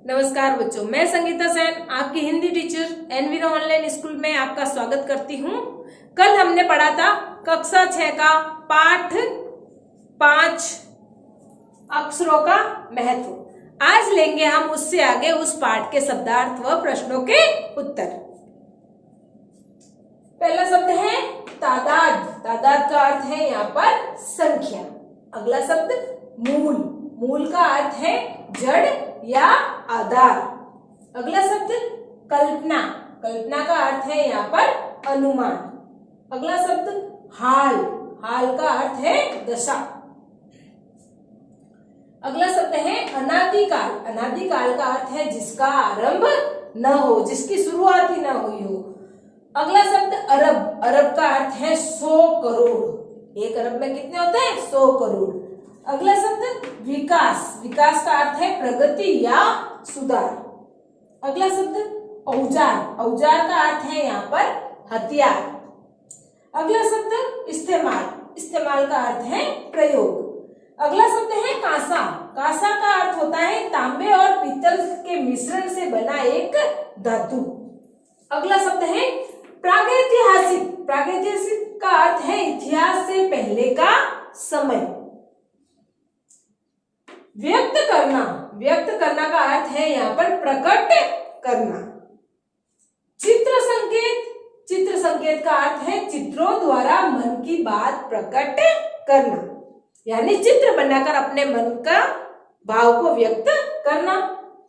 नमस्कार बच्चों, मैं संगीता सेन आपकी हिंदी टीचर एनवीरो ऑनलाइन स्कूल में आपका स्वागत करती हूँ। कल हमने पढ़ा था कक्षा 6 का पाठ 5 अक्षरों का महत्व। आज लेंगे हम उससे आगे उस पाठ के शब्दार्थ व प्रश्नों के उत्तर। पहला शब्द है तादाद। तादाद का अर्थ है यहाँ पर संख्या। अगला शब्द मूल। मूल का अर्थ है जड़ या आधार। अगला शब्द कल्पना। कल्पना का अर्थ है यहाँ पर अनुमान। अगला शब्द हाल। हाल का अर्थ है दशा। अगला शब्द है अनादिकाल। अनादिकाल का अर्थ है जिसका आरंभ न हो, जिसकी शुरुआत ही न हुई हो। अगला शब्द अरब। अरब का अर्थ है 100 करोड़। 1 अरब में कितने होते हैं? 100 करोड़। अगला शब्द विकास। विकास का अर्थ है प्रगति या सुधार। अगला शब्द औजार। औजार का अर्थ है यहाँ पर हथियार। अगला शब्द इस्तेमाल। इस्तेमाल का अर्थ है प्रयोग। अगला शब्द है कांसा। कांसा का अर्थ होता है तांबे और पीतल के मिश्रण से बना एक धातु। अगला शब्द है प्रागैतिहासिक। प्रागैतिहासिक का अर्थ है इतिहास से पहले का समय। व्यक्त करना। व्यक्त करना का अर्थ है यहाँ पर प्रकट करना। चित्र संकेत। चित्र संकेत का अर्थ है चित्रों द्वारा मन की बात प्रकट करना, यानी चित्र बनाकर अपने मन का भाव को व्यक्त करना।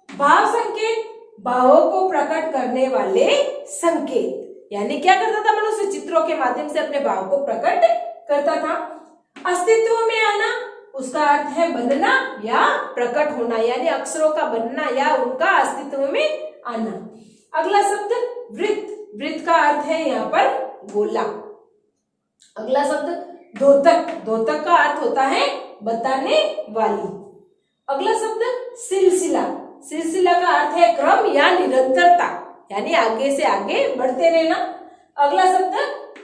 भाव संकेत। भावों को प्रकट करने वाले संकेत, यानी क्या करता था मनुष्य? चित्रों के माध्यम से अपने भाव को प्रकट करता था। अस्तित्व में आना। उसका अर्थ है बनना या प्रकट होना, यानी अक्षरों का बनना या उनका अस्तित्व में आना। अगला शब्द वृत्त। वृत्त का अर्थ है यहाँ पर गोला। अगला शब्द द्योतक। द्योतक का अर्थ होता है बताने वाली। अगला शब्द सिलसिला। सिलसिला का अर्थ है क्रम या निरंतरता, यानी आगे से आगे बढ़ते रहना। अगला शब्द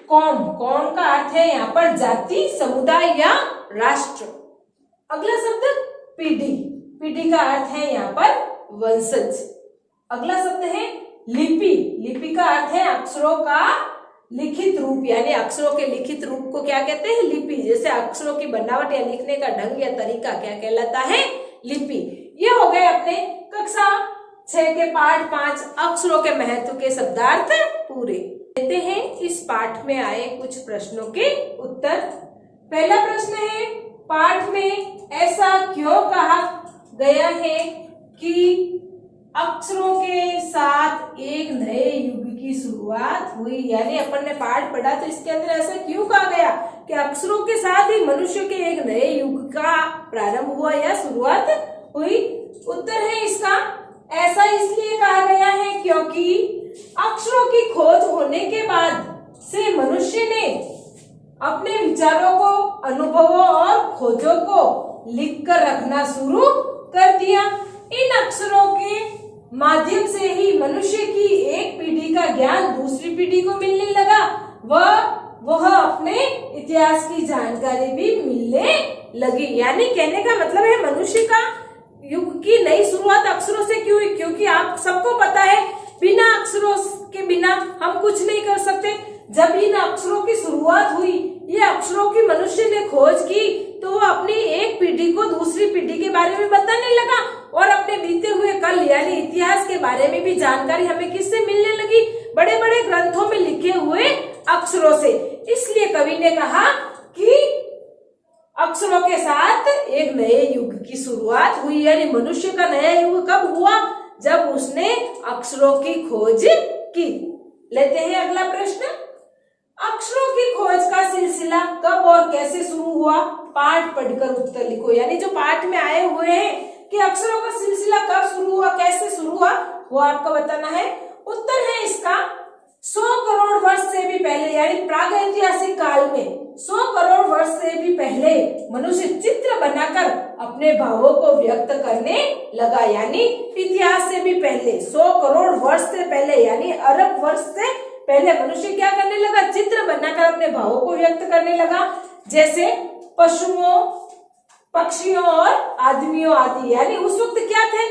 कौम। कौम का अर्थ है यहाँ पर जाति, समुदाय या राष्ट्र। अगला शब्द पीढ़ी। पीढ़ी का अर्थ है यहाँ पर वंशज। अगला शब्द है लिपि। लिपि का अर्थ है अक्षरों का लिखित रूप, यानी अक्षरों के लिखित रूप को क्या कहते हैं? लिपि। जैसे अक्षरों की बनावट या लिखने का ढंग या तरीका क्या कहलाता है? लिपि। ये हो गए अपने कक्षा 6 के पाठ 5 अक्षरों के महत्व के शब्दार्थ पूरे। लेते हैं इस पाठ में आए कुछ प्रश्नों के उत्तर। पहला प्रश्न है, पाठ में ऐसा क्यों कहा गया है कि अक्षरों के साथ एक नए युग की शुरुआत हुई? यानी अपन ने पाठ पढ़ा तो इसके अंदर ऐसा क्यों कहा गया कि अक्षरों के साथ ही मनुष्य के एक नए युग का प्रारंभ हुआ या शुरुआत हुई? उत्तर है इसका, ऐसा इसलिए कहा गया है क्योंकि अक्षरों की खोज होने के बाद से मनुष्य ने अपने विचारों को, अनुभवों और खोजों को लिखकर रखना शुरू कर दिया। इन अक्षरों के माध्यम से ही मनुष्य की एक पीढ़ी का ज्ञान दूसरी पीढ़ी को मिलने लगा। वह अपने इतिहास की जानकारी भी मिलने लगी। यानी कहने का मतलब है मनुष्य का युग की नई शुरुआत अक्षरों से क्यों हुई? क्योंकि आप सबको पता है बिना अक्षरों के बिना हम कुछ नहीं कर सकते। जब इन अक्षरों की शुरुआत हुई, ये अक्षरों की मनुष्य ने खोज की, तो वो अपनी एक पीढ़ी को दूसरी पीढ़ी के बारे में बताने लगा और अपने बीते हुए कल यानी इतिहास के बारे में भी जानकारी हमें किससे मिलने लगी? बड़े बड़े ग्रंथों में लिखे हुए अक्षरों से। इसलिए कवि ने कहा कि अक्षरों के साथ एक नए युग की शुरुआत हुई, यानी मनुष्य का नया युग कब हुआ? जब उसने अक्षरों की खोज की। लेते हैं अगला प्रश्न, अक्षरों की खोज का सिलसिला कब और कैसे शुरू हुआ? पाठ पढ़कर उत्तर लिखो। यानी जो पाठ में आए हुए हैं कि अक्षरों का सिलसिला कब शुरू हुआ, कैसे शुरू हुआ, वो आपको बताना है। उत्तर है इसका 100 करोड़ वर्ष से भी पहले, यानी प्रागैतिहासिक काल में 100 करोड़ वर्ष से भी पहले मनुष्य चित्र बनाकर अपने भावों को व्यक्त करने लगा। यानी इतिहास से भी पहले 100 करोड़ वर्ष से पहले, यानी अरब वर्ष से पहले मनुष्य क्या करने लगा? चित्र बनाकर अपने भावों को व्यक्त करने लगा। जैसे पशुओं, पक्षियों और आदमियों आदि। यानी उस वक्त क्या थे?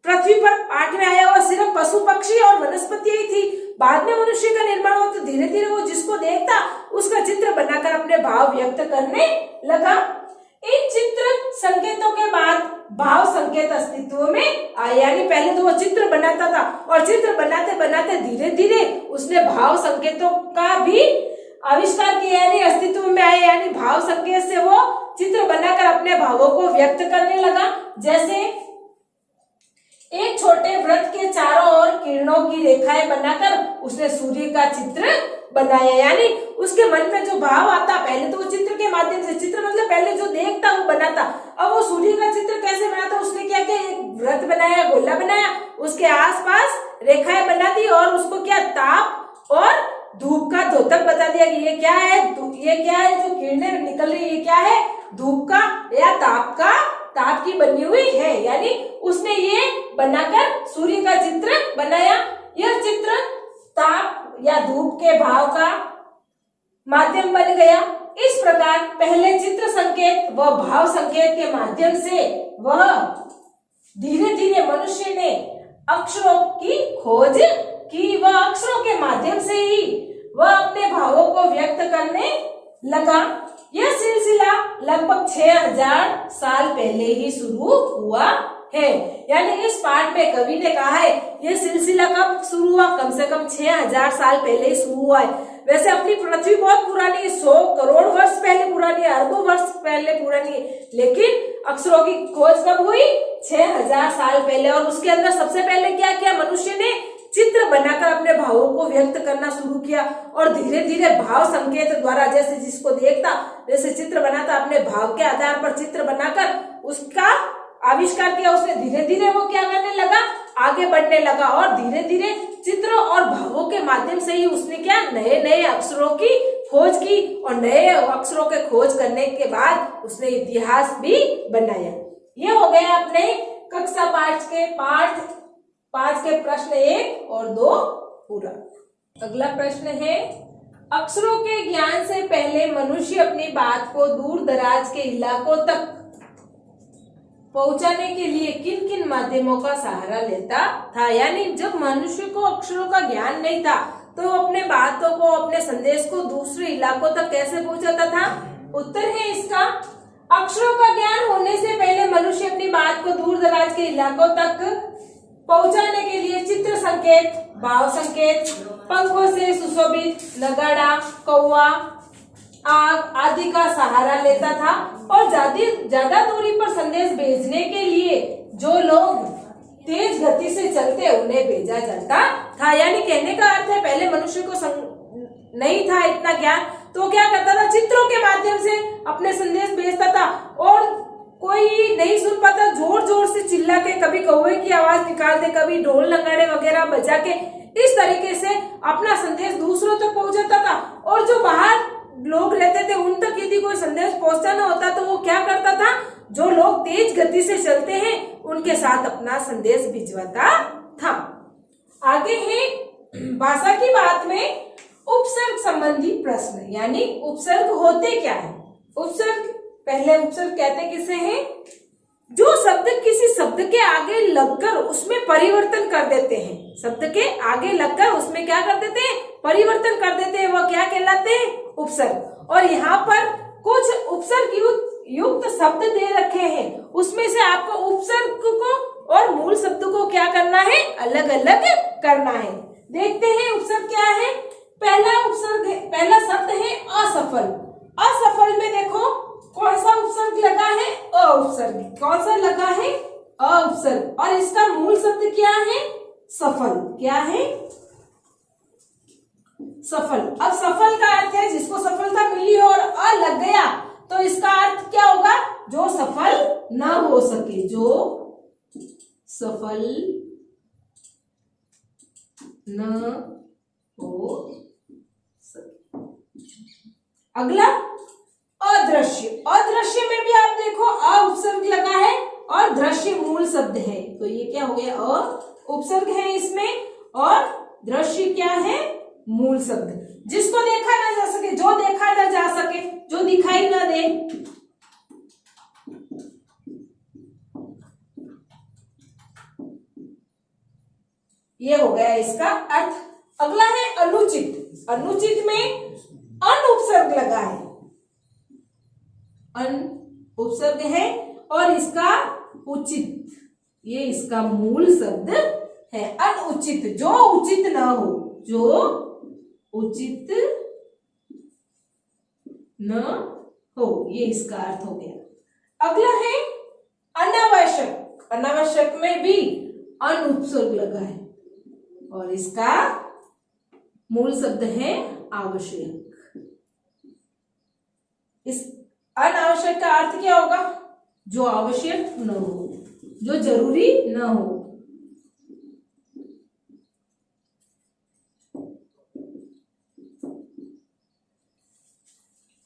पृथ्वी पर पाठ में आया हुआ सिर्फ पशु पक्षी और वनस्पति ही थी। बाद में मनुष्य का निर्माण हुआ तो धीरे धीरे वो जिसको देखता उसका चित्र बनाकर अपने भाव व्यक्त करने लगा। इन चित्र संकेतों के बाद भाव संकेत अस्तित्व में आए। यानी पहले तो वो चित्र बनाता था और चित्र बनाते बनाते धीरे धीरे उसने भाव संकेतों का भी आविष्कार किया, यानी अस्तित्व में आए। यानी भाव संकेत से वो चित्र बनाकर अपने भावों को व्यक्त करने लगा। जैसे एक छोटे वृत्त के चारों ओर किरणों की रेखाएं बनाकर उसने सूर्य का चित्र बनाया। यानी उसके मन में जो भाव आता, पहले तो वो चित्र के माध्यम से, चित्र मतलब पहले जो देखता वो बनाता। अब वो सूर्य का चित्र कैसे बनाता, उसने क्या किया, एक वृत्त बनाया, गोला बनाया, उसके आसपास रेखाएं बना दी और उसको क्या, ताप और धूप का द्योतक बता दिया कि ये क्या है, जो किरणें निकल रही है ये क्या है, धूप का या ताप की बनी हुई है। यानी उसने ये बनाकर सूर्य का चित्र बनाया। यह चित्र ताप या धूप के भाव का माध्यम बन गया। इस प्रकार पहले चित्र संकेत व भाव संकेत के माध्यम से वह धीरे धीरे मनुष्य ने अक्षरों की खोज की। वह अक्षरों के माध्यम से ही वह अपने भावों को व्यक्त करने लगा। यह सिलसिला लगभग 6000 साल पहले ही शुरू हुआ है। यानी इस पाठ में कवि ने कहा है यह सिलसिला कब शुरू हुआ, कम से कम 6000 साल पहले ही शुरू हुआ है। वैसे अपनी पृथ्वी बहुत पुरानी है, 100 करोड़ वर्ष पहले पुरानी है, अरबों वर्ष पहले पुरानी है, लेकिन अक्षरों की खोज कब हुई, 6000 साल पहले। और उसके अंदर सबसे पहले क्या किया, मनुष्य ने चित्र बनाकर अपने भावों को व्यक्त करना शुरू किया और धीरे धीरे भाव संकेत द्वारा, जैसे जिसको देखता वैसे चित्र बनाता, अपने भाव के आधार पर चित्र बनाकर उसका आविष्कार किया। उसने धीरे धीरे वो क्या करने लगा, आगे बढ़ने लगा और धीरे धीरे चित्र और भावों के माध्यम से ही उसने क्या, नए नए अक्षरों की खोज की और नए अक्षरों के खोज करने के बाद उसने इतिहास भी बनाया। ये हो गया अपने कक्षा 5 के पाठ 5 के प्रश्न 1 और 2 पूरा। अगला प्रश्न है, अक्षरों के ज्ञान से पहले मनुष्य अपनी बात को दूर दराज के इलाकों तक पहुंचाने के लिए किन किन माध्यमों का सहारा लेता था। यानी जब मनुष्य को अक्षरों का ज्ञान नहीं था तो वो अपने बातों को, अपने संदेश को दूसरे इलाकों तक कैसे पहुंचाता था। उत्तर है इसका, अक्षरों का ज्ञान होने से पहले मनुष्य अपनी बात को दूर दराज के इलाकों तक पहुंचाने के लिए चित्र संकेत, भाव संकेत, पंखों से सुशोभित नगाड़ा, कौवा, आग आदि का सहारा लेता था। और ज्यादा दूरी पर संदेश भेजने के लिए जो लोग तेज गति से चलते उन्हें भेजा जाता था। यानी कहने का अर्थ है पहले मनुष्य को नहीं था इतना ज्ञान, तो क्या करता था, चित्रों के माध्यम से अपने संदेश भेजता था। और कोई नहीं सुन पाता, जोर जोर से चिल्ला के, कभी कौवे की आवाज निकाल दे, कभी ढोल नगाड़े वगैरह बजा के, इस तरीके से अपना संदेश दूसरों तक पहुंचाता था। और जो बाहर लोग रहते थे उन तक यदि कोई संदेश पहुंचाना होता तो वो क्या करता था, जो लोग तेज गति से चलते हैं उनके साथ अपना संदेश भिजवाता था। आगे है भाषा की बात में उपसर्ग संबंधी प्रश्न। यानी उपसर्ग होते क्या है। उपसर्ग, पहले उपसर्ग कहते किसे हैं, जो शब्द किसी शब्द के आगे लगकर उसमें परिवर्तन कर देते हैं। शब्द के आगे लगकर उसमें क्या कर देते हैं, परिवर्तन कर देते हैं, वो क्या कहलाते हैं, उपसर्ग। और यहाँ पर कुछ उपसर्ग युक्त शब्द दे रखे हैं, उसमें से आपको उपसर्ग को और मूल शब्द को क्या करना है, अलग अलग करना है। देखते हैं उपसर्ग क्या है। पहला शब्द है असफल। असफल में देखो कौन सा उपसर्ग लगा है, अ उपसर्ग। कौन सा लगा है, अ उपसर्ग। और इसका मूल शब्द क्या है, सफल। क्या है, सफल। अब सफल का अर्थ है जिसको सफलता मिली और अ लग गया तो इसका अर्थ क्या होगा, जो सफल न हो सके, जो सफल न हो सके। अगला अदृश्य। अदृश्य में भी आप देखो अ उपसर्ग लगा है और दृश्य मूल शब्द है, तो ये क्या हो गया, अ उपसर्ग है इसमें और दृश्य क्या है, मूल शब्द। जिसको देखा ना जा सके, जो देखा ना जा सके, जो दिखाई ना दे, ये हो गया इसका अर्थ। अगला है अनुचित। अनुचित में अन उपसर्ग लगा है, अन उपसर्ग है और इसका उचित, ये इसका मूल शब्द है। अनुचित जो उचित ना हो, जो उचित न हो, ये इसका अर्थ हो गया। अगला है अनावश्यक। अनावश्यक में भी अन उपसर्ग लगा है और इसका मूल शब्द है आवश्यक। इस अनावश्यक का अर्थ क्या होगा? जो आवश्यक न हो, जो जरूरी न हो।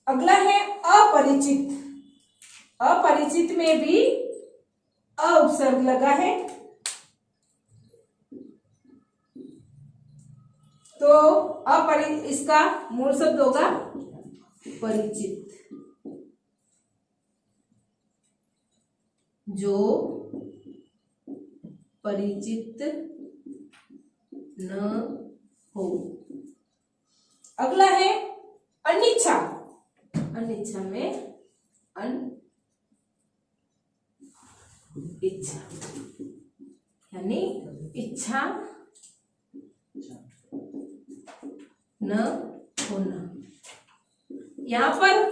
अगला है अपरिचित। अपरिचित में भी अ उपसर्ग लगा है, तो इसका मूल शब्द होगा परिचित। जो परिचित न हो। अगला है अनिच्छा। अनिच्छा में अन इच्छा यानी इच्छा न होना। यहाँ पर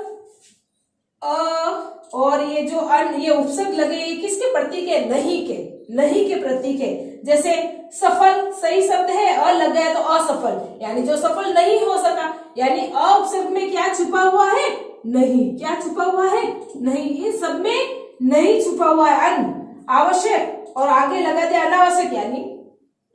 और ये जो अन, ये उपसर्ग लगे, ये किसके प्रतीक है? नहीं के, नहीं के प्रतीक है। जैसे सफल सही शब्द है, अ लग गया तो असफल, यानी जो सफल नहीं हो सका, यानी अ उपसर्ग में क्या छुपा हुआ है? नहीं। क्या छुपा हुआ है? नहीं। इन सब में नहीं छुपा हुआ है। अन आवश्यक और आगे लगा दिया अनावश्यक, यानी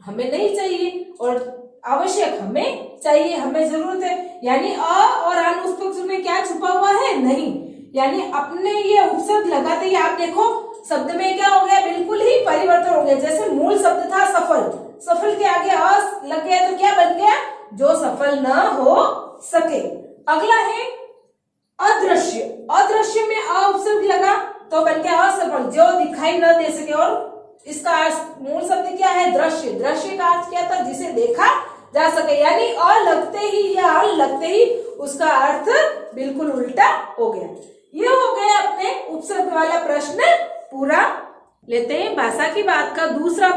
हमें नहीं चाहिए, और आवश्यक हमें चाहिए, हमें जरूरत है, यानी अ और अन उपसर्ग में क्या छुपा हुआ है? नहीं। यानी अपने ये उपसर्ग लगाते ही आप देखो शब्द में क्या हो गया? बिल्कुल ही परिवर्तन हो गया। जैसे मूल शब्द था सफल, सफल के आगे अ लग गया तो क्या बन गया? जो सफल न हो सके। अगला है अदृश्य। अदृश्य में अ उपसर्ग लगा तो बन गया असफल, जो दिखाई न दे सके, और इसका मूल शब्द क्या है? दृश्य। दृश्य का अर्थ क्या था? जिसे देखा जा सके, यानी अ लगते ही या अ लगते ही उसका अर्थ बिल्कुल उल्टा हो गया। ये हो गया अपने उपसर्ग वाला प्रश्न पूरा। लेते हैं भाषा की बात का दूसरा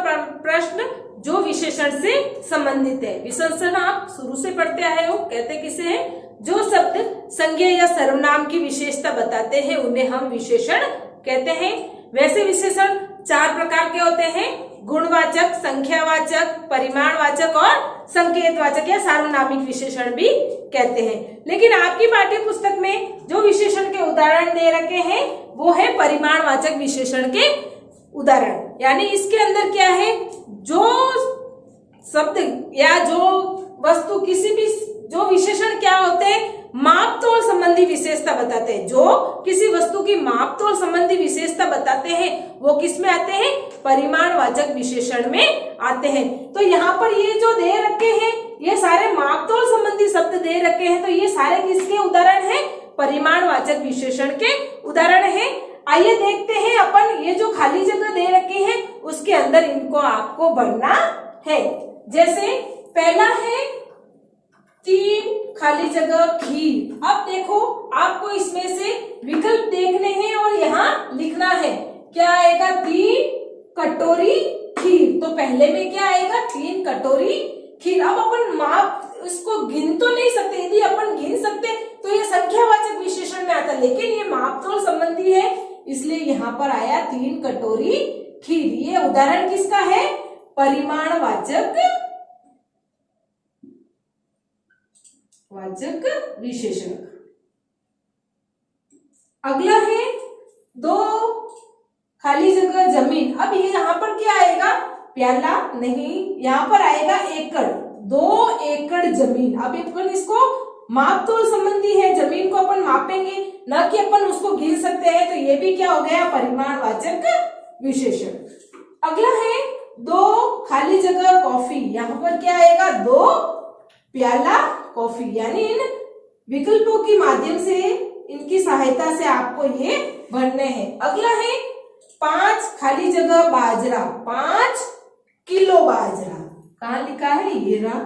प्रश्न, जो विशेषण से संबंधित है। विशेषण आप शुरू से पढ़ते आए हो, कहते किसे हैं? जो शब्द संज्ञा या सर्वनाम की विशेषता बताते हैं उन्हें हम विशेषण कहते हैं। वैसे विशेषण 4 प्रकार के होते हैं: गुणवाचक, संख्यावाचक, परिमाणवाचक और संकेतवाचक या सार्वनामिक विशेषण भी कहते हैं। लेकिन आपकी पाठ्य पुस्तक में जो विशेषण के उदाहरण दे रखे हैं वो है परिमाणवाचक विशेषण के उदाहरण। यानी इसके अंदर क्या है? जो शब्द या जो वस्तु, किसी भी, जो विशेषण क्या होते हैं? माप-तोल संबंधी विशेषता बताते हैं। जो किसी वस्तु की माप-तोल संबंधी विशेषता बताते हैं वो किस में आते हैं? परिमाणवाचक विशेषण में आते हैं। तो यहाँ पर ये जो दे रखे हैं ये सारे माप-तोल संबंधी शब्द दे रखे हैं, तो ये सारे किसके उदाहरण हैं? परिमाणवाचक विशेषण के उदाहरण हैं। आइए देखते हैं अपन, ये जो खाली जगह दे रखी है उसके अंदर इनको आपको भरना है। जैसे पहला है 3 खाली जगह खीर। अब देखो आपको इसमें से विकल्प देखने हैं और यहाँ लिखना है। क्या आएगा? 3 कटोरी खीर। तो पहले में क्या आएगा? 3 कटोरी खीर। अब अपन माप इसको गिन तो नहीं सकते, यदि अपन गिन सकते तो ये संख्यावाचक विशेषण में आता, लेकिन ये माप-तोल संबंधी है इसलिए यहाँ पर आया 3 कटोरी खीर। ये उदाहरण किसका है? परिमाणवाचक विशेषण। अगला है 2 खाली जगह जमीन। अब ये यहाँ पर क्या आएगा? प्याला नहीं, यहाँ पर आएगा एकड़। 2 एकड़ जमीन। अब अपन इसको माप-तोल संबंधी है, जमीन को अपन मापेंगे, न कि अपन उसको गिन सकते हैं, तो ये भी क्या हो गया? परिमाणवाचक विशेषण। अगला है 2 खाली जगह कॉफी। यहाँ पर क्या आएगा? 2 प्याला कॉफी। यानी इन विकल्पों के माध्यम से, इनकी सहायता से आपको ये भरने हैं। अगला है 5 खाली जगह बाजरा। 5 किलो बाजरा। कहाँ लिखा है, ये रहा।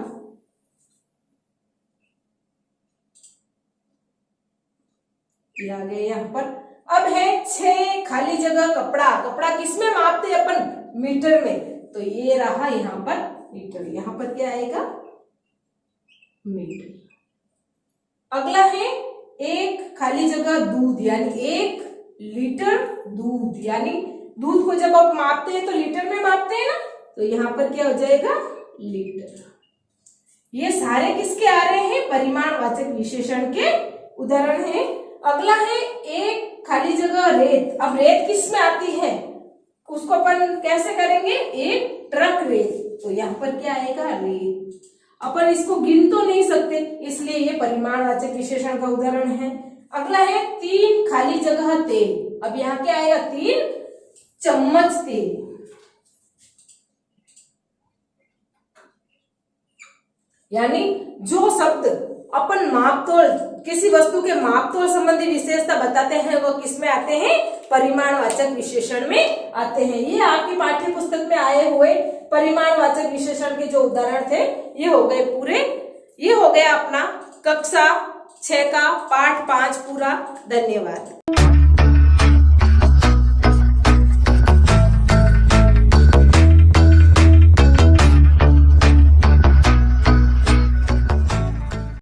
ये आ गए यहाँ पर। अब है 6 खाली जगह कपड़ा। कपड़ा किसमें मापते हैं अपन, मीटर में, तो ये रहा यहाँ पर मीटर। यहाँ पर क्या आएगा, मीटर। अगला है 1 खाली जगह दूध, यानी 1 लीटर दूध, यानी दूध को जब आप मापते हैं तो लीटर में मापते हैं ना, तो यहाँ पर क्या हो जाएगा, लीटर। ये सारे किसके आ रहे हैं, परिमाणवाचक विशेषण के उदाहरण हैं। अगला है 1 खाली जगह रेत। अब रेत किस में आती है, उसको अपन कैसे करेंगे, 1 ट्रक रेत, तो यहाँ पर क्या आएगा, रेत। अपन इसको गिन तो नहीं सकते, इसलिए ये परिमाणवाचक विशेषण का उदाहरण है। अगला है 3 खाली जगह तेल। अब यहाँ क्या आएगा, 3 चम्मच तेल। यानी जो शब्द अपन मापतोल, किसी वस्तु के मापतोल संबंधी विशेषता बताते हैं, वो किसमें आते हैं, परिमाणवाचक विशेषण में आते हैं। ये आपकी पाठ्य पुस्तक में आए हुए परिमाणवाचक विशेषण के जो उदाहरण थे, ये हो गए पूरे। ये हो गया अपना कक्षा 6 का पाठ 5 पूरा। धन्यवाद।